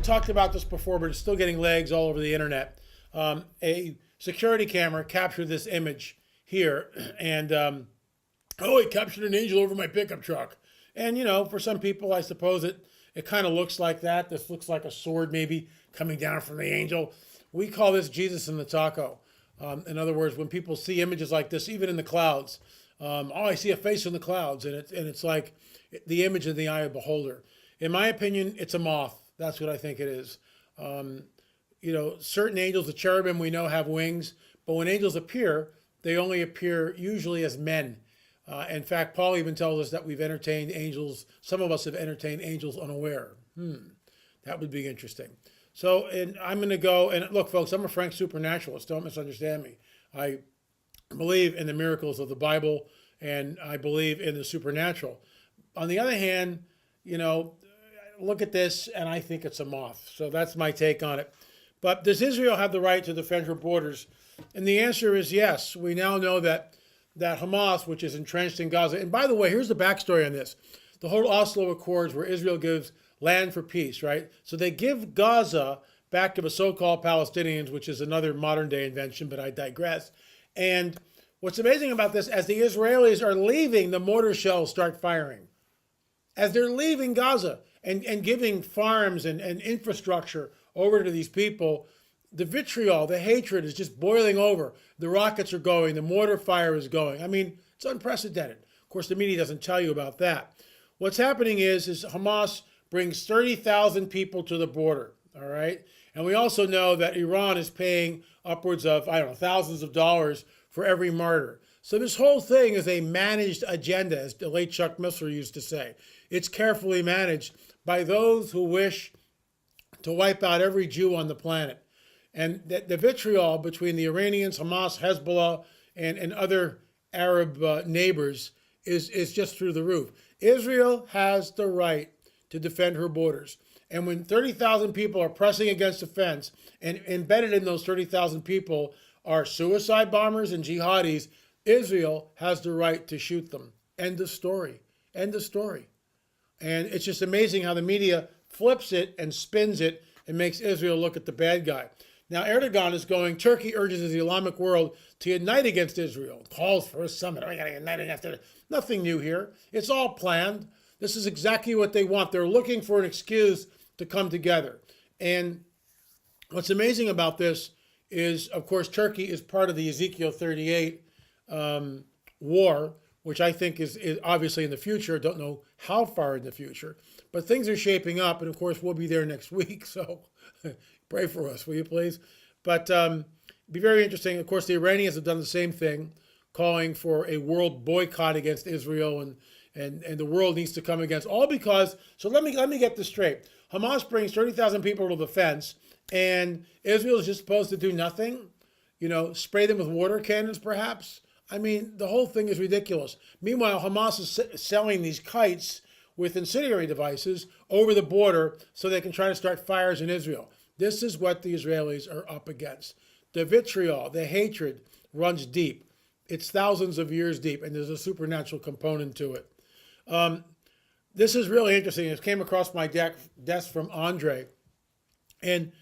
talked about this before, but it's still getting legs all over the internet. A security camera captured this image here, and oh, it captured an angel over my pickup truck. And for some people, I suppose it kind of looks like that. This looks like a sword maybe coming down from the angel. We call this Jesus in the taco. In other words, when people see images like this, even in the clouds, oh, I see a face in the clouds, and it's like the image in the eye of the beholder. In my opinion, it's a moth. That's what I think it is. Certain angels, the cherubim, we know have wings, but when angels appear, they only appear usually as men. In fact, Paul even tells us that we've entertained angels. Some of us have entertained angels unaware. That would be interesting. So, and I'm going to go, and look, folks, I'm a frank supernaturalist. Don't misunderstand me. I believe in the miracles of the Bible, and I believe in the supernatural. On the other hand, look at this, and I think it's a moth. So that's my take on it. But does Israel have the right to defend her borders? And the answer is yes. We now know that Hamas, which is entrenched in Gaza, and by the way, here's the backstory on this. The whole Oslo Accords, where Israel gives land for peace, right? So they give Gaza back to the so-called Palestinians, which is another modern-day invention, but I digress. And what's amazing about this, as the Israelis are leaving, the mortar shells start firing. As they're leaving Gaza and giving farms and infrastructure over to these people, the vitriol, the hatred is just boiling over. The rockets are going, the mortar fire is going. I mean, it's unprecedented. Of course, the media doesn't tell you about that. What's happening is Hamas brings 30,000 people to the border, all right? And we also know that Iran is paying upwards of, thousands of dollars for every martyr. So this whole thing is a managed agenda, as the late Chuck Missler used to say. It's carefully managed by those who wish to wipe out every Jew on the planet. And the vitriol between the Iranians, Hamas, Hezbollah, and other Arab neighbors is just through the roof. Israel has the right to defend her borders. And when 30,000 people are pressing against the fence, and embedded in those 30,000 people are suicide bombers and jihadis, Israel has the right to shoot them. End of story. End of story. And it's just amazing how the media flips it and spins it and makes Israel look at the bad guy. Now, Erdogan is going, Turkey urges the Islamic world to unite against Israel. Calls for a summit. We got to unite against it. Nothing new here. It's all planned. This is exactly what they want. They're looking for an excuse to come together. And what's amazing about this is, of course, Turkey is part of the Ezekiel 38 war, which I think is obviously in the future. Don't know how far in the future, but things are shaping up. And of course, we'll be there next week. So pray for us, will you please? But be very interesting. Of course, the Iranians have done the same thing, calling for a world boycott against Israel, and the world needs to come against, all because, so let me get this straight. Hamas brings 30,000 people to the fence, and Israel is just supposed to do nothing? Spray them with water cannons, perhaps? I mean, the whole thing is ridiculous. Meanwhile, Hamas is selling these kites with incendiary devices over the border so they can try to start fires in Israel. This is what the Israelis are up against. The vitriol, the hatred runs deep. It's thousands of years deep, and there's a supernatural component to it. This is really interesting. It came across my desk from Andre. And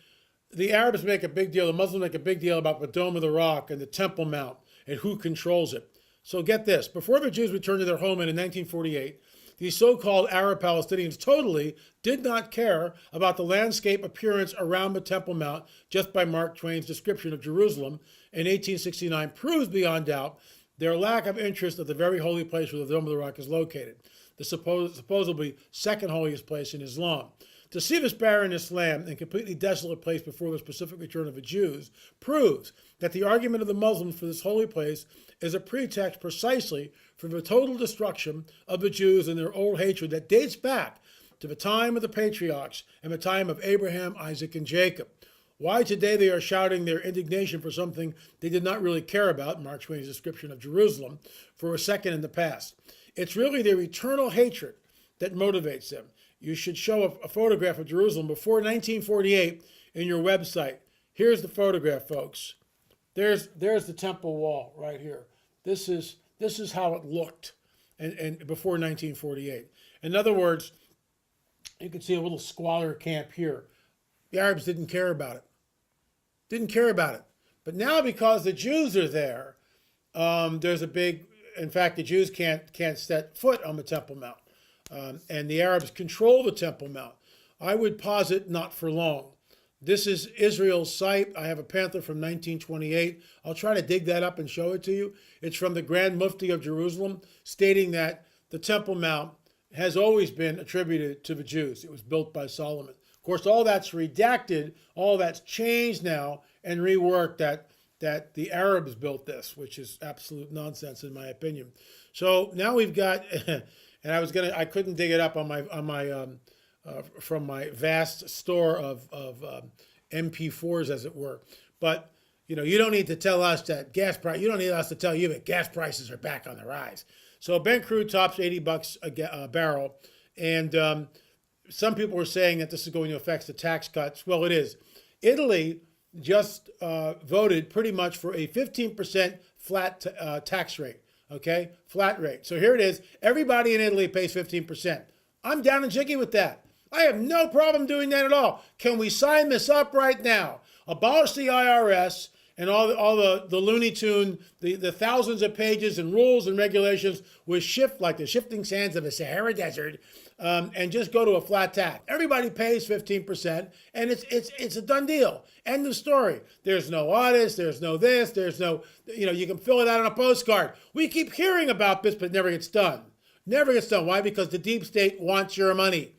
the Arabs make a big deal, the Muslims make a big deal about the Dome of the Rock and the Temple Mount and who controls it. So get this. Before the Jews returned to their homeland in 1948, these so-called Arab Palestinians totally did not care about the landscape appearance around the Temple Mount, just by Mark Twain's description of Jerusalem in 1869 proves beyond doubt their lack of interest of the very holy place where the Dome of the Rock is located, the supposedly second holiest place in Islam. To see this barren Islam and completely desolate place before the specific return of the Jews proves that the argument of the Muslims for this holy place is a pretext precisely for the total destruction of the Jews and their old hatred that dates back to the time of the patriarchs and the time of Abraham, Isaac, and Jacob. Why today they are shouting their indignation for something they did not really care about, Mark Twain's description of Jerusalem, for a second in the past. It's really their eternal hatred that motivates them. You should show a photograph of Jerusalem before 1948 in your website. Here's the photograph, folks. There's the temple wall right here. This is how it looked and before 1948. In other words, you can see a little squalor camp here. The Arabs didn't care about it. Didn't care about it. But now because the Jews are there, there's a big, in fact, the Jews can't set foot on the Temple Mount. And the Arabs control the Temple Mount. I would posit not for long. This is Israel's site. I have a pamphlet from 1928. I'll try to dig that up and show it to you. It's from the Grand Mufti of Jerusalem, stating that the Temple Mount has always been attributed to the Jews. It was built by Solomon. Of course, all that's redacted, all that's changed now and reworked that the Arabs built this, which is absolute nonsense in my opinion. So now we've got, and I couldn't dig it up on my from my vast store of MP4s, as it were. But you don't need to tell us that gas price. You don't need us to tell you that gas prices are back on the rise. So Brent crude tops $80 a barrel, and some people were saying that this is going to affect the tax cuts. Well, it is. Italy just voted pretty much for a 15% flat tax rate. Okay, flat rate. So here it is. Everybody in Italy pays 15%. I'm down and jiggy with that. I have no problem doing that at all. Can we sign this up right now? Abolish the IRS and all the Looney Tune, the thousands of pages and rules and regulations with shift like the shifting sands of the Sahara Desert, and just go to a flat tax. Everybody pays 15%, and it's a done deal. End of story. There's no audits. There's no this. There's no, you can fill it out on a postcard. We keep hearing about this, but it never gets done. Never gets done. Why? Because the deep state wants your money.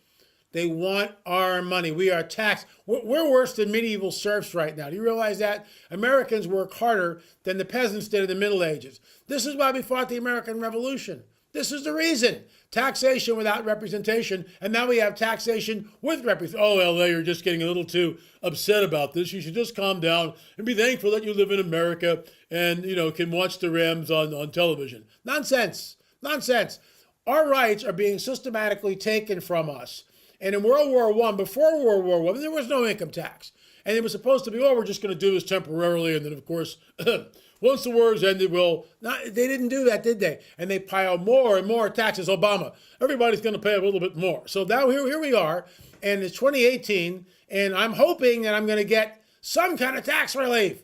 They want our money. We are taxed. We're worse than medieval serfs right now. Do you realize that? Americans work harder than the peasants did in the Middle Ages. This is why we fought the American Revolution. This is the reason. Taxation without representation, and now we have taxation with representation. Oh, LA, you're just getting a little too upset about this. You should just calm down and be thankful that you live in America and, can watch the Rams on television. Nonsense. Nonsense. Our rights are being systematically taken from us. And in World War I, before World War I, there was no income tax. And it was supposed to be, we're just going to do this temporarily. And then, of course, once the war is ended, they didn't do that, did they? And they pile more and more taxes. Obama, everybody's going to pay a little bit more. So now here we are, and it's 2018, and I'm hoping that I'm going to get some kind of tax relief.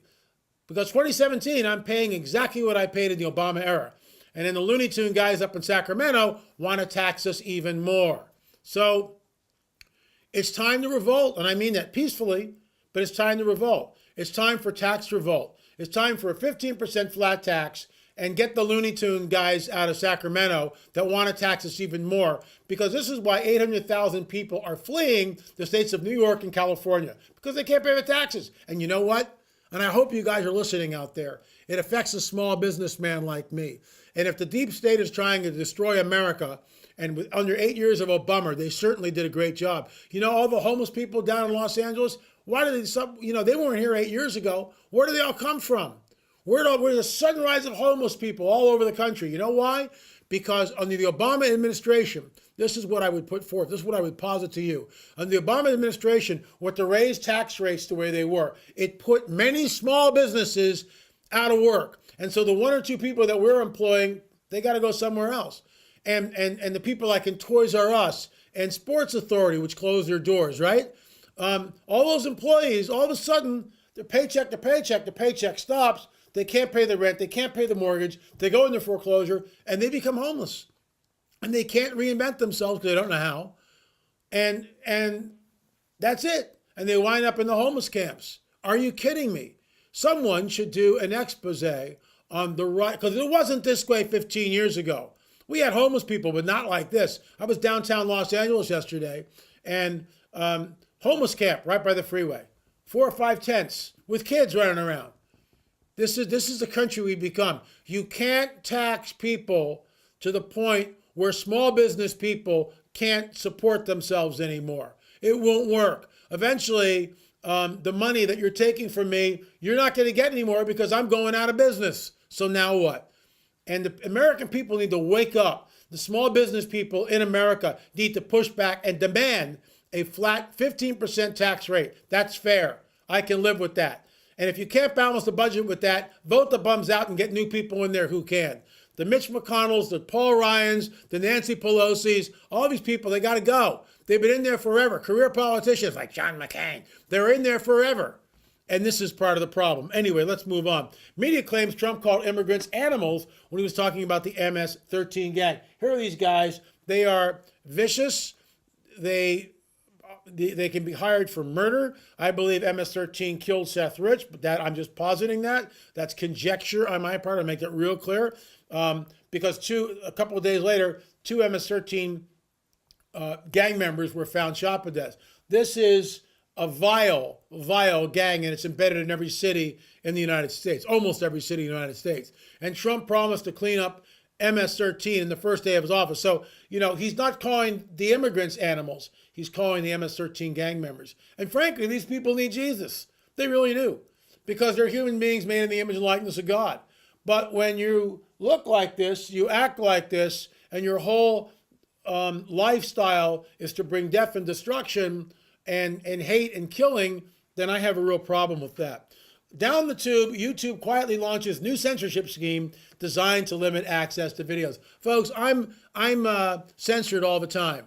Because 2017, I'm paying exactly what I paid in the Obama era. And then the Looney Tune guys up in Sacramento want to tax us even more. So it's time to revolt, and I mean that peacefully, but it's time to revolt. It's time for tax revolt. It's time for a 15% flat tax and get the Looney Tune guys out of Sacramento that want to tax us even more, because this is why 800,000 people are fleeing the states of New York and California, because they can't pay the taxes. And you know what? And I hope you guys are listening out there. It affects a small businessman like me. And if the deep state is trying to destroy America, and under 8 years of Obama, they certainly did a great job. All the homeless people down in Los Angeles, why did they weren't here 8 years ago. Where do they all come from? We're the sudden rise of homeless people all over the country. You know why? Because under the Obama administration, this is what I would put forth. This is what I would posit to you. Under the Obama administration, with the raised tax rates the way they were, it put many small businesses out of work. And so the one or two people that we're employing, they got to go somewhere else. And the people like in Toys R Us and Sports Authority, which closed their doors, right? All those employees, all of a sudden, the paycheck stops. They can't pay the rent. They can't pay the mortgage. They go into foreclosure, and they become homeless. And they can't reinvent themselves because they don't know how. And that's it. And they wind up in the homeless camps. Are you kidding me? Someone should do an expose on the right, because it wasn't this way 15 years ago. We had homeless people, but not like this. I was downtown Los Angeles yesterday, and homeless camp right by the freeway. 4 or 5 tents with kids running around. This is the country we've become. You can't tax people to the point where small business people can't support themselves anymore. It won't work. Eventually, the money that you're taking from me, you're not going to get anymore because I'm going out of business. So now what? And the American people need to wake up. The small business people in America need to push back and demand a flat 15% tax rate. That's fair. I can live with that. And if you can't balance the budget with that, vote the bums out and get new people in there who can. the Mitch McConnells, the Paul Ryans, the Nancy Pelosi's, all these people, they got to go. They've been in there forever. Career politicians like John McCain, they're in there forever. And this is part of the problem. Anyway, let's move on. Media claims Trump called immigrants animals when he was talking about the MS-13 gang. Here are these guys. They are vicious. They can be hired for murder. I believe MS-13 killed Seth Rich, but that I'm just positing that. That's conjecture on my part. I'll make that real clear. Because a couple of days later, 2 MS-13 gang members were found shot to death. This is a vile gang, and it's embedded in every city in the United States, almost every city in the United States. And Trump promised to clean up MS-13 in the first day of his office. So, he's not calling the immigrants animals. He's calling the MS-13 gang members. And frankly, these people need Jesus. They really do. Because they're human beings made in the image and likeness of God. But when you look like this, you act like this, and your whole lifestyle is to bring death and destruction and hate and killing, then I have a real problem with that. Down the tube, YouTube quietly launches new censorship scheme designed to limit access to videos. Folks, I'm censored all the time.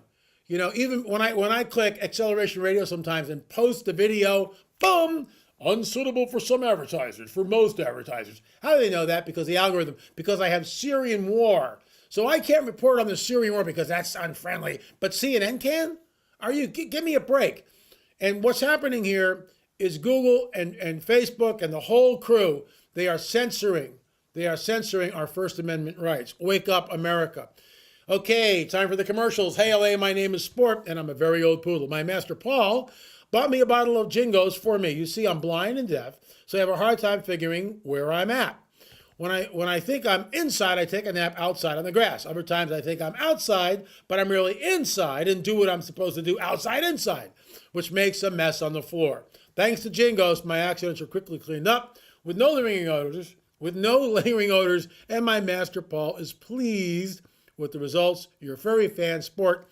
Even when I click Acceleration Radio sometimes and post the video, boom, unsuitable for some advertisers, for most advertisers. How do they know that? Because the algorithm, because I have Syrian war. So I can't report on the Syrian war because that's unfriendly, but CNN can? Give me a break. And what's happening here is Google and Facebook and the whole crew, they are censoring our First Amendment rights. Wake up, America. Okay, time for the commercials. Hey, LA, my name is Sport, and I'm a very old poodle. My master, Paul, bought me a bottle of Jingos for me. You see, I'm blind and deaf, so I have a hard time figuring where I'm at. When I think I'm inside, I take a nap outside on the grass. Other times I think I'm outside, but I'm really inside and do what I'm supposed to do outside inside, which makes a mess on the floor. Thanks to Jingos, my accidents are quickly cleaned up with no lingering odors, and my master Paul is pleased with the results. You're a furry fan, Sport,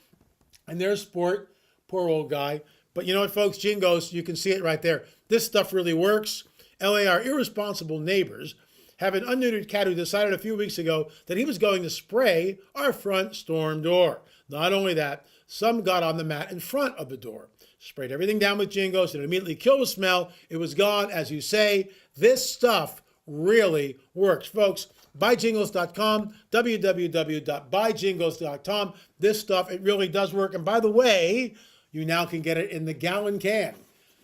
and there's Sport, poor old guy. But you know what, folks, Jingos, you can see it right there. This stuff really works. LA, our irresponsible neighbors, have an unneutered cat who decided a few weeks ago that he was going to spray our front storm door. Not only that, some got on the mat in front of the door, sprayed everything down with Jingos, and immediately killed the smell. It was gone, as you say. This stuff really works. Folks, buyjingles.com, www.buyjingles.com. This stuff, it really does work. And by the way, you now can get it in the gallon can.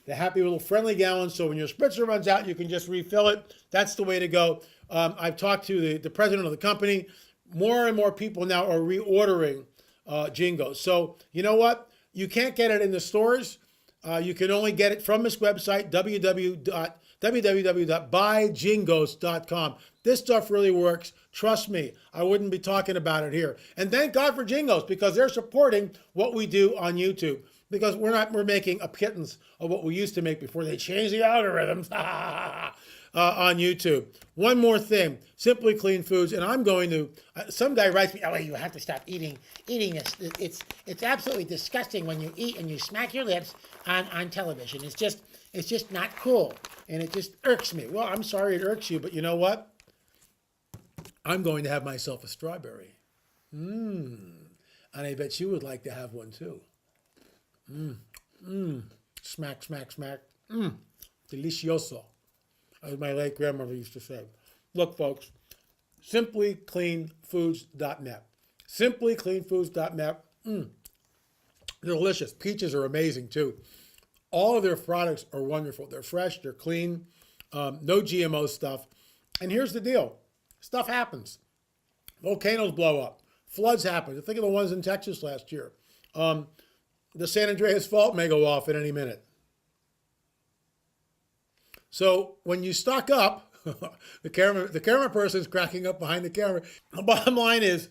The happy little friendly gallon, so when your spritzer runs out, you can just refill it. That's the way to go. I've talked to the president of the company. More and more people now are reordering Jingos. So you know what? You can't get it in the stores. You can only get it from this website, www.buyjingos.com. This stuff really works. Trust me, I wouldn't be talking about it here. And thank God for Jingos, because they're supporting what we do on YouTube. Because we're making a pittance of what we used to make before they changed the algorithms on YouTube. One more thing, Simply Clean Foods, and I'm going to. Some guy writes me, "Oh, you have to stop eating this. It's absolutely disgusting when you eat and you smack your lips on television. It's just not cool, and it just irks me." Well, I'm sorry it irks you, but you know what? I'm going to have myself a strawberry, and I bet you would like to have one too. Smack, smack, smack. Delicioso, as my late grandmother used to say. Look, folks, simplycleanfoods.net. Simplycleanfoods.net. They're delicious. Peaches are amazing, too. All of their products are wonderful. They're fresh. They're clean. No GMO stuff. And here's the deal. Stuff happens. Volcanoes blow up. Floods happen. Think of the ones in Texas last year. The San Andreas Fault may go off at any minute. So when you stock up, the camera person's cracking up behind the camera. The bottom line is,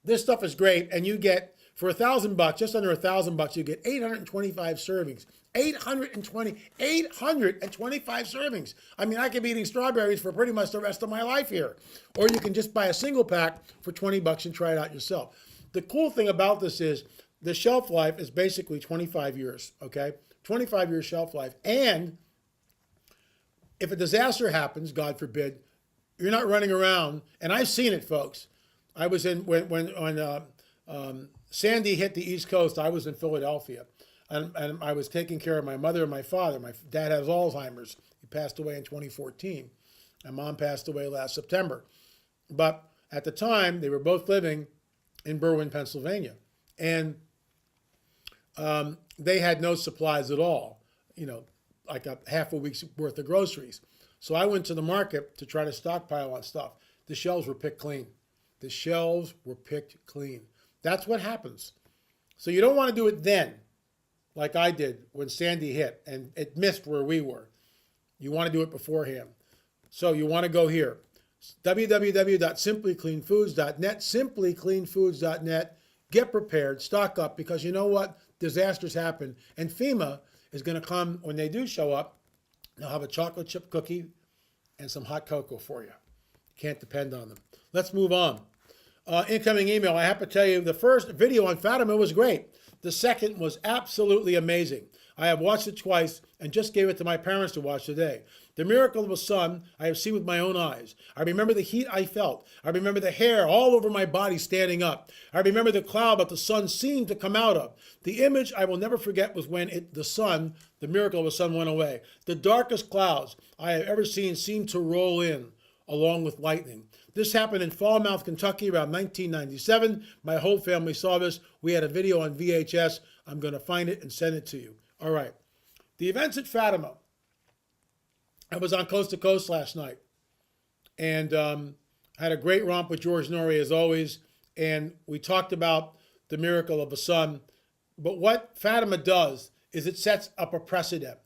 this stuff is great, and you get, for $1,000, just under $1,000, you get 825 servings. 825 servings. I mean, I could be eating strawberries for pretty much the rest of my life here. Or you can just buy a single pack for $20 and try it out yourself. The cool thing about this is, the shelf life is basically 25 years, okay? 25 years shelf life. And if a disaster happens, God forbid, You're not running around, and I've seen it, folks. I was in when Sandy hit the East Coast. I was in Philadelphia, and I was taking care of my mother and my father. My dad has Alzheimer's. He passed away in 2014. My mom passed away last September. But at the time, they were both living in Berwyn, Pennsylvania, and they had no supplies at all. You know, like a half a week's worth of groceries. So I went to the market to try to stockpile on stuff. The shelves were picked clean. The shelves were picked clean. That's what happens. So you don't want to do it then, like I did when Sandy hit and it missed where we were. You want to do it beforehand. So you want to go here. www.simplycleanfoods.net, simplycleanfoods.net. Get prepared, stock up, because you know what? Disasters happen. And FEMA is going to come when they do show up. They'll have a chocolate chip cookie and some hot cocoa for you. Can't depend on them. Let's move on. Incoming email. I have to tell you, the first video on Fatima was great. The second was absolutely amazing. I have watched it twice and just gave it to my parents to watch today. The miracle of a son I have seen with my own eyes. I remember the heat I felt. I remember the hair all over my body standing up. I remember the cloud that the sun seemed to come out of. The image I will never forget was when the miracle of a sun went away. The darkest clouds I have ever seen seemed to roll in along with lightning. This happened in Falmouth, Kentucky around 1997. My whole family saw this. We had a video on VHS. I'm going to find it and send it to you. All right. The events at Fatima. I was on Coast to Coast last night and had a great romp with George Norrie as always. And we talked about the miracle of a son. But what Fatima does is it sets up a precedent.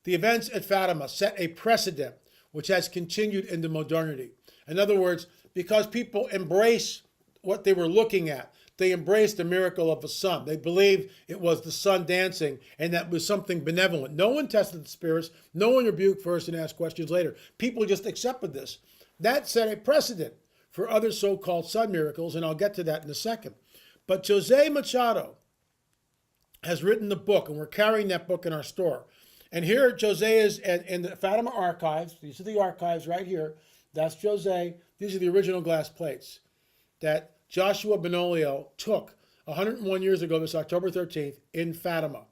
The events at Fatima set a precedent which has continued into modernity. In other words, because people embrace what they were looking at, they embraced the miracle of a sun. They believed it was the sun dancing and that was something benevolent. No one tested the spirits. No one rebuked first and asked questions later. People just accepted this. That set a precedent for other so-called sun miracles, and I'll get to that in a second. But Jose Machado has written the book, and we're carrying that book in our store. And here Jose is in the Fatima archives. These are the archives right here. That's Jose. These are the original glass plates that Joshua Benolio took 101 years ago, this October 13th, in Fatima,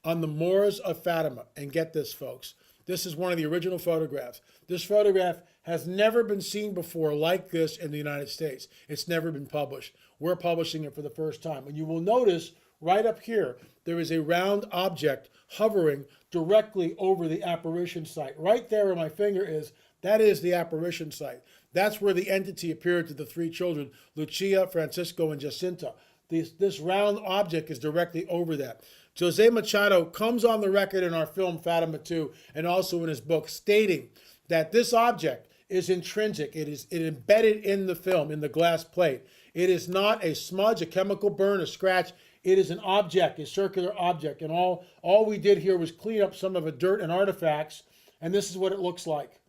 on the moors of Fatima. And get this, folks. This is one of the original photographs. This photograph has never been seen before like this in the United States. It's never been published. We're publishing it for the first time. And you will notice right up here, there is a round object hovering directly over the apparition site. Right there where my finger is, that is the apparition site. That's where the entity appeared to the three children, Lucia, Francisco, and Jacinta. This round object is directly over that. Jose Machado comes on the record in our film Fatima 2 and also in his book stating that this object is intrinsic. It is embedded in the film, in the glass plate. It is not a smudge, a chemical burn, a scratch. It is an object, a circular object. And all we did here was clean up some of the dirt and artifacts, and this is what it looks like.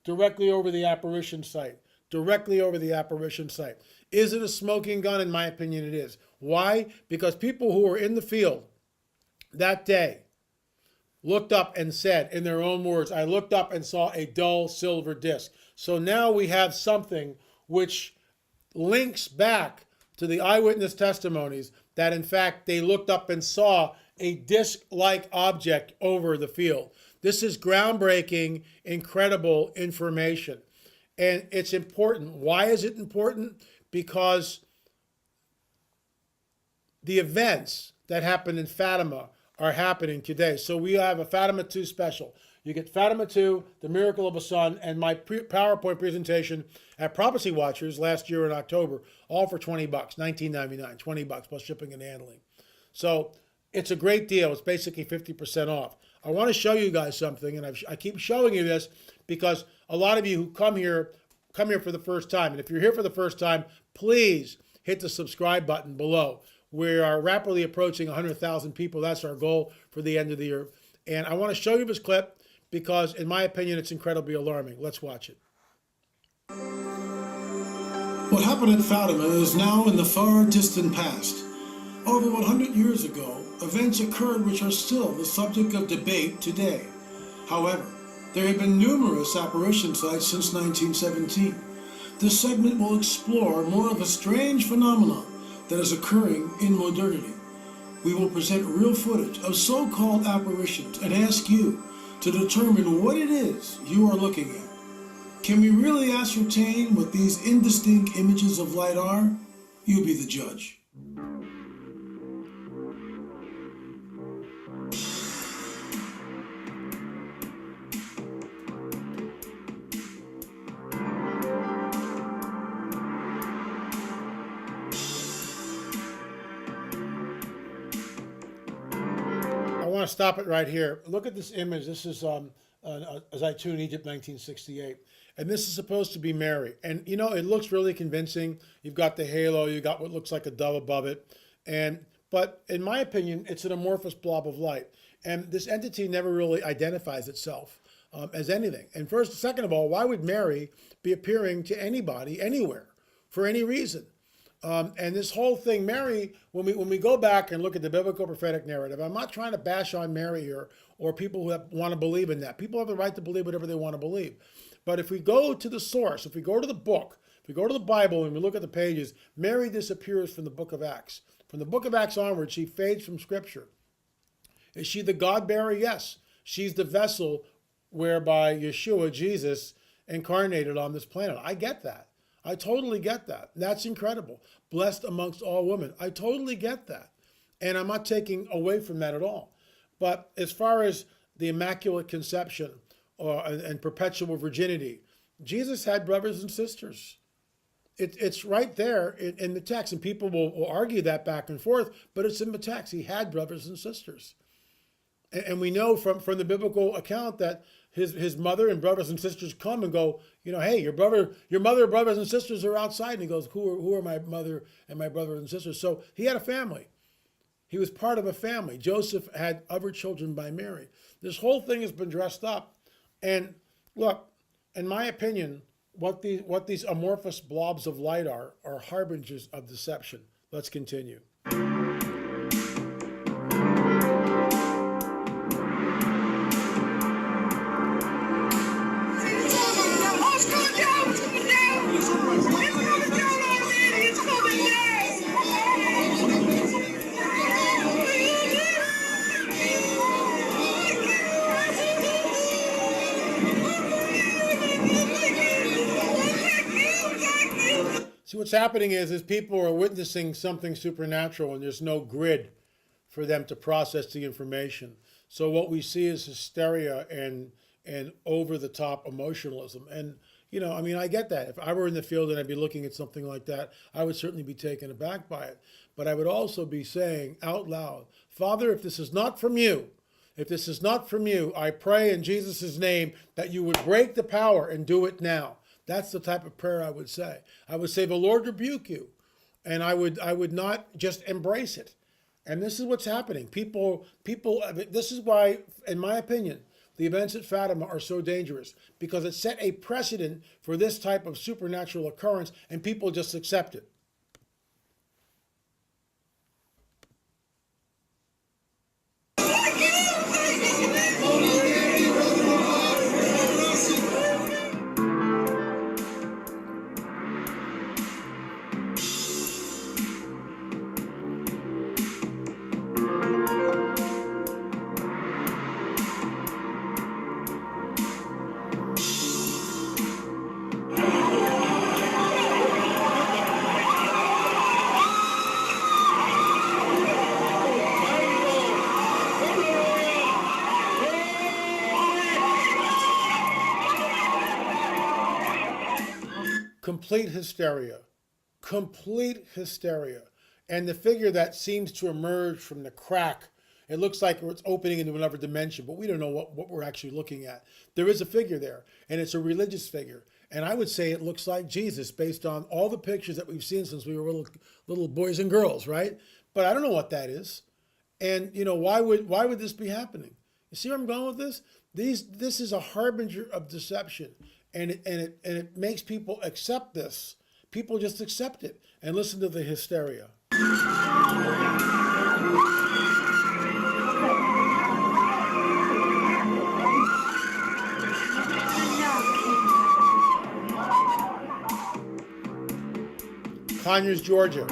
Directly over the apparition site. Directly over the apparition site. Is it a smoking gun? In my opinion, it is. Why? Because people who were in the field that day looked up and said, in their own words, I looked up and saw a dull silver disc. So now we have something which links back to the eyewitness testimonies that, in fact, they looked up and saw a disc-like object over the field. This is groundbreaking, incredible information. And it's important. Why is it important? Because the events that happened in Fatima are happening today. So we have a Fatima 2 special. You get Fatima 2, The Miracle of a Sun, and my PowerPoint presentation at Prophecy Watchers last year in October, all for $20, $19.99, $20 plus shipping and handling. So it's a great deal. It's basically 50% off. I want to show you guys something, and I keep showing you this because a lot of you who come here for the first time. And if you're here for the first time, please hit the subscribe button below. We are rapidly approaching 100,000 people. That's our goal for the end of the year. And I want to show you this clip because, in my opinion, it's incredibly alarming. Let's watch it. What happened at Fatima is now in the far distant past. Over 100 years ago, events occurred which are still the subject of debate today. However, There have been numerous apparition sites since 1917. This segment will explore more of a strange phenomenon that is occurring in modernity. We will present real footage of so-called apparitions and ask you to determine what it is you are looking at. Can we really ascertain what these indistinct images of light are? You be the judge. I want to stop it right here. Look at this image. This is Zaytun, Egypt, 1968. And this is supposed to be Mary. And, you know, it looks really convincing. You've got the halo. You've got what looks like a dove above it. But in my opinion, it's an amorphous blob of light. And this entity never really identifies itself as anything. And second of all, why would Mary be appearing to anybody, anywhere, for any reason? And this whole thing, Mary, when we go back and look at the biblical prophetic narrative, I'm not trying to bash on Mary here or people who want to believe in that. People have the right to believe whatever they want to believe. But if we go to the source, if we go to the book, if we go to the Bible and we look at the pages, Mary disappears from the book of Acts. From the book of Acts onward, she fades from Scripture. Is she the God-bearer? Yes. She's the vessel whereby Yeshua, Jesus, incarnated on this planet. I get that. I totally get that. That's incredible. Blessed amongst all women. I totally get that. And I'm not taking away from that at all. But as far as the Immaculate Conception and perpetual virginity, Jesus had brothers and sisters. It's right there in the text. And people will argue that back and forth, but it's in the text. He had brothers and sisters. And we know from the biblical account that his mother and brothers and sisters come and go, you know, hey, your mother, brothers and sisters are outside. And he goes, who are my mother and my brothers and sisters? So he had a family. He was part of a family. Joseph had other children by Mary. This whole thing has been dressed up. And look, in my opinion, what these amorphous blobs of light are harbingers of deception. Let's continue. See, what's happening is people are witnessing something supernatural and there's no grid for them to process the information. So what we see is hysteria and over-the-top emotionalism. And, you know, I mean, I get that. If I were in the field and I'd be looking at something like that, I would certainly be taken aback by it. But I would also be saying out loud, Father, if this is not from you, I pray in Jesus' name that you would break the power and do it now. That's the type of prayer I would say. I would say, the Lord rebuke you. And I would not just embrace it. And this is what's happening. People, this is why, in my opinion, the events at Fatima are so dangerous, because it set a precedent for this type of supernatural occurrence and people just accept it. Complete hysteria. And the figure that seems to emerge from the crack, it looks like it's opening into another dimension, but we don't know what we're actually looking at. There is a figure there, and it's a religious figure. And I would say it looks like Jesus based on all the pictures that we've seen since we were little boys and girls, right? But I don't know what that is. And, you know, why would this be happening? You see where I'm going with this? This is a harbinger of deception. And it makes people accept this. People just accept it and listen to the hysteria. Conyers, Georgia.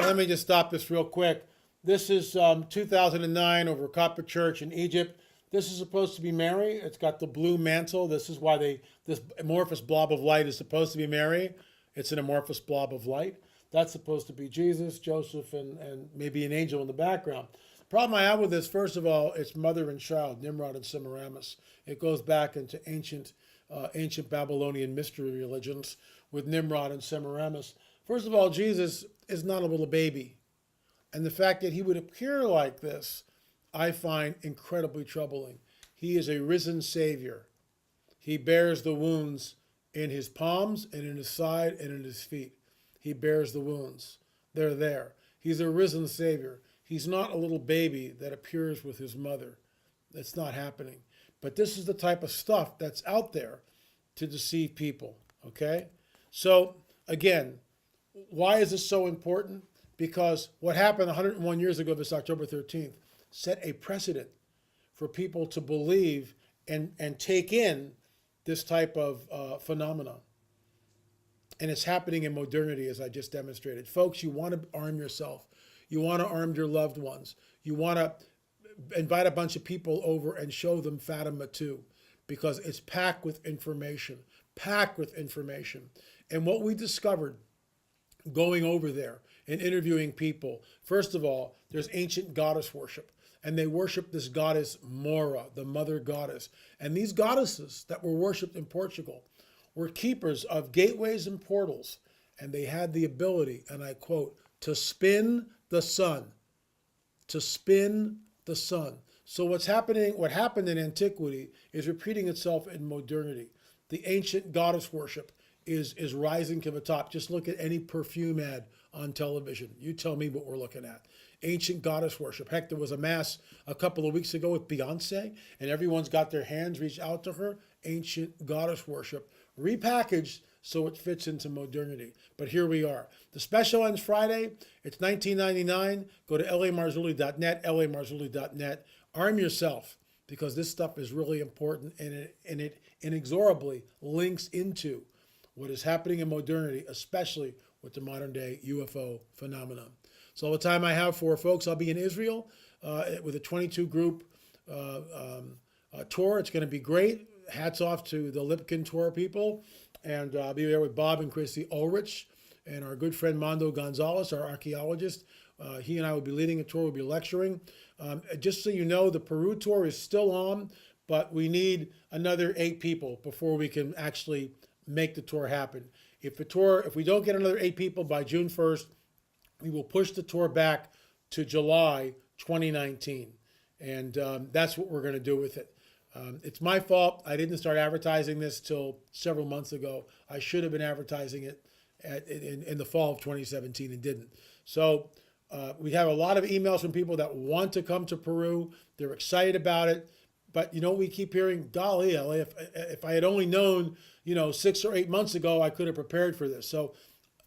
Let me just stop this real quick. This is 2009 over Copper Church in Egypt. This is supposed to be Mary. It's got the blue mantle. This is why this amorphous blob of light is supposed to be Mary. It's an amorphous blob of light. That's supposed to be Jesus, Joseph, and maybe an angel in the background. The problem I have with this, first of all, it's mother and child, Nimrod and Semiramis. It goes back into ancient Babylonian mystery religions with Nimrod and Semiramis. First of all, Jesus is not a little baby. And the fact that he would appear like this, I find incredibly troubling. He is a risen Savior. He bears the wounds in his palms and in his side and in his feet. He bears the wounds. They're there. He's a risen Savior. He's not a little baby that appears with his mother. That's not happening. But this is the type of stuff that's out there to deceive people, okay? So, again, why is this so important? Because what happened 101 years ago, this October 13th, set a precedent for people to believe and take in this type of phenomenon. And it's happening in modernity, as I just demonstrated. Folks, you want to arm yourself. You want to arm your loved ones. You want to invite a bunch of people over and show them Fatima too, because it's packed with information, And what we discovered going over there and interviewing people, first of all, there's ancient goddess worship. And they worship this goddess Mora, the mother goddess. And these goddesses that were worshipped in Portugal were keepers of gateways and portals. And they had the ability, and I quote, to spin the sun. To spin the sun. So what happened in antiquity is repeating itself in modernity. The ancient goddess worship is rising to the top. Just look at any perfume ad on television. You tell me what we're looking at. Ancient goddess worship. Heck, there was a mass a couple of weeks ago with Beyonce, and everyone's got their hands reached out to her. Ancient goddess worship, repackaged so it fits into modernity. But here we are. The special ends Friday. It's $19.99. Go to lamarzulli.net, lamarzulli.net. Arm yourself, because this stuff is really important, and it inexorably links into what is happening in modernity, especially with the modern day UFO phenomenon. So all the time I have for folks, I'll be in Israel with a 22 group tour. It's going to be great. Hats off to the Lipkin tour people. And I'll be there with Bob and Chrissy Ulrich and our good friend Mondo Gonzalez, our archaeologist. He and I will be leading a tour. We'll be lecturing. Just so you know, the Peru tour is still on, but we need another 8 people before we can actually make the tour happen. If we don't get another 8 people by June 1st, we will push the tour back to July 2019. And that's what we're going to do with it. It's my fault. I didn't start advertising this till several months ago. I should have been advertising it in the fall of 2017 and didn't. So we have a lot of emails from people that want to come to Peru. They're excited about it. But, we keep hearing, golly, LA, if I had only known, 6 or 8 months ago, I could have prepared for this. So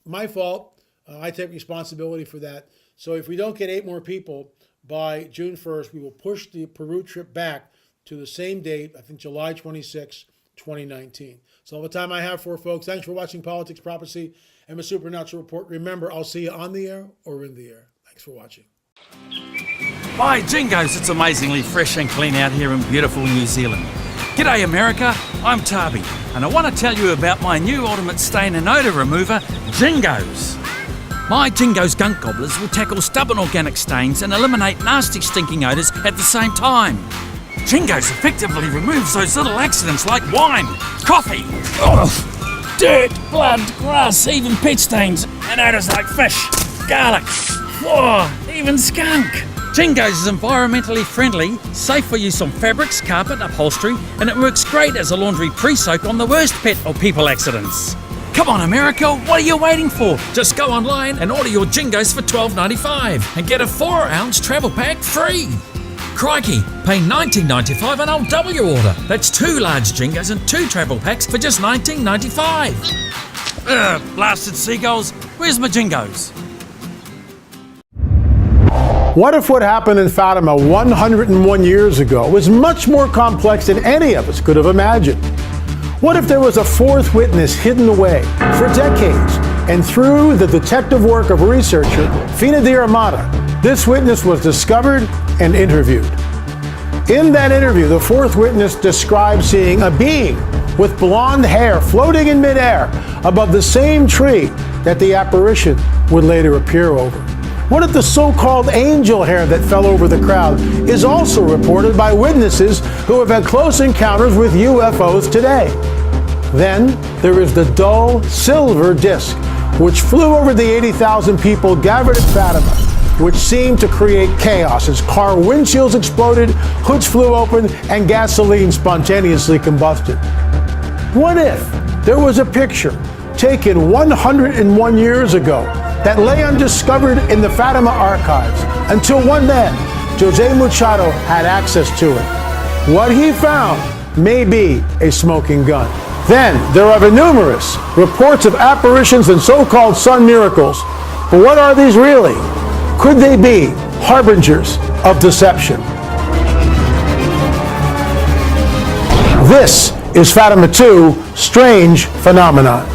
my fault. I take responsibility for that. So if we don't get 8 more people by June 1st, we will push the Peru trip back to the same date, I think July 26, 2019. So all the time I have for folks. Thanks for watching Politics, Prophecy, and the Supernatural Report. Remember, I'll see you on the air or in the air. Thanks for watching. By jingoes, it's amazingly fresh and clean out here in beautiful New Zealand. G'day America, I'm Tarby, and I want to tell you about my new ultimate stain and odour remover, Jingoes. My Jingoes gunk gobblers will tackle stubborn organic stains and eliminate nasty stinking odours at the same time. Jingoes effectively removes those little accidents like wine, coffee, dirt, blood, grass, even pet stains, and odours like fish, garlic, even skunk. Jingoes is environmentally friendly, safe for use on fabrics, carpet, upholstery, and it works great as a laundry pre-soak on the worst pet or people accidents. Come on, America, what are you waiting for? Just go online and order your Jingoes for $12.95 and get a 4-ounce travel pack free. Crikey, pay $19.95 and I'll double your order. That's 2 large Jingoes and 2 travel packs for just $19.95. Blasted seagulls, where's my Jingoes? What if what happened in Fatima 101 years ago was much more complex than any of us could have imagined? What if there was a fourth witness hidden away for decades, and through the detective work of researcher Fina Diarmata, this witness was discovered and interviewed? In that interview, the fourth witness described seeing a being with blonde hair floating in midair above the same tree that the apparition would later appear over. What if the so-called angel hair that fell over the crowd is also reported by witnesses who have had close encounters with UFOs today? Then there is the dull silver disc, which flew over the 80,000 people gathered at Fatima, which seemed to create chaos as car windshields exploded, hoods flew open, and gasoline spontaneously combusted. What if there was a picture taken 101 years ago that lay undiscovered in the Fatima archives until one man, Jose Machado, had access to it? What he found may be a smoking gun. Then there are the numerous reports of apparitions and so-called sun miracles. But what are these really? Could they be harbingers of deception? This is Fatima 2, Strange Phenomenon.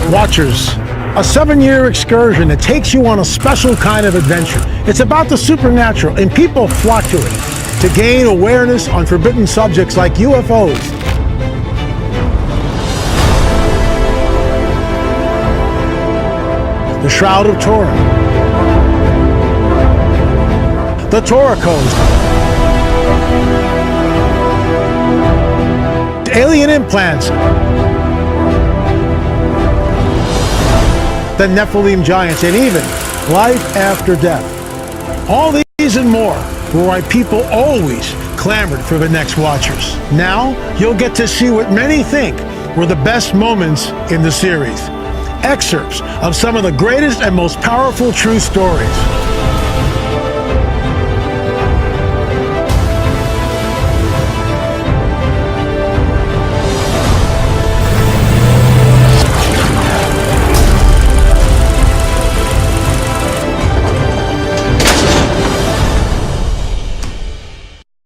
Watchers, a 7-year excursion that takes you on a special kind of adventure. It's about the supernatural, and people flock to it to gain awareness on forbidden subjects like UFOs. The Shroud of Torah, the Torah Codes, alien implants, the Nephilim giants, and even life after death. All these and more were why people always clamored for the next Watchers. Now, you'll get to see what many think were the best moments in the series. Excerpts of some of the greatest and most powerful true stories.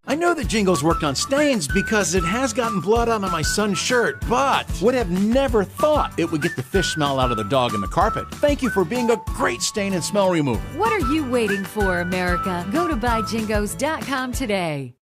I know that Jingles worked on stains because it has gotten blood onto my son's shirt, but would have never thought it would get the fish smell out of the dog and the carpet. Thank you for being a great stain and smell remover. What are you waiting for, America? Go to buyjingos.com today.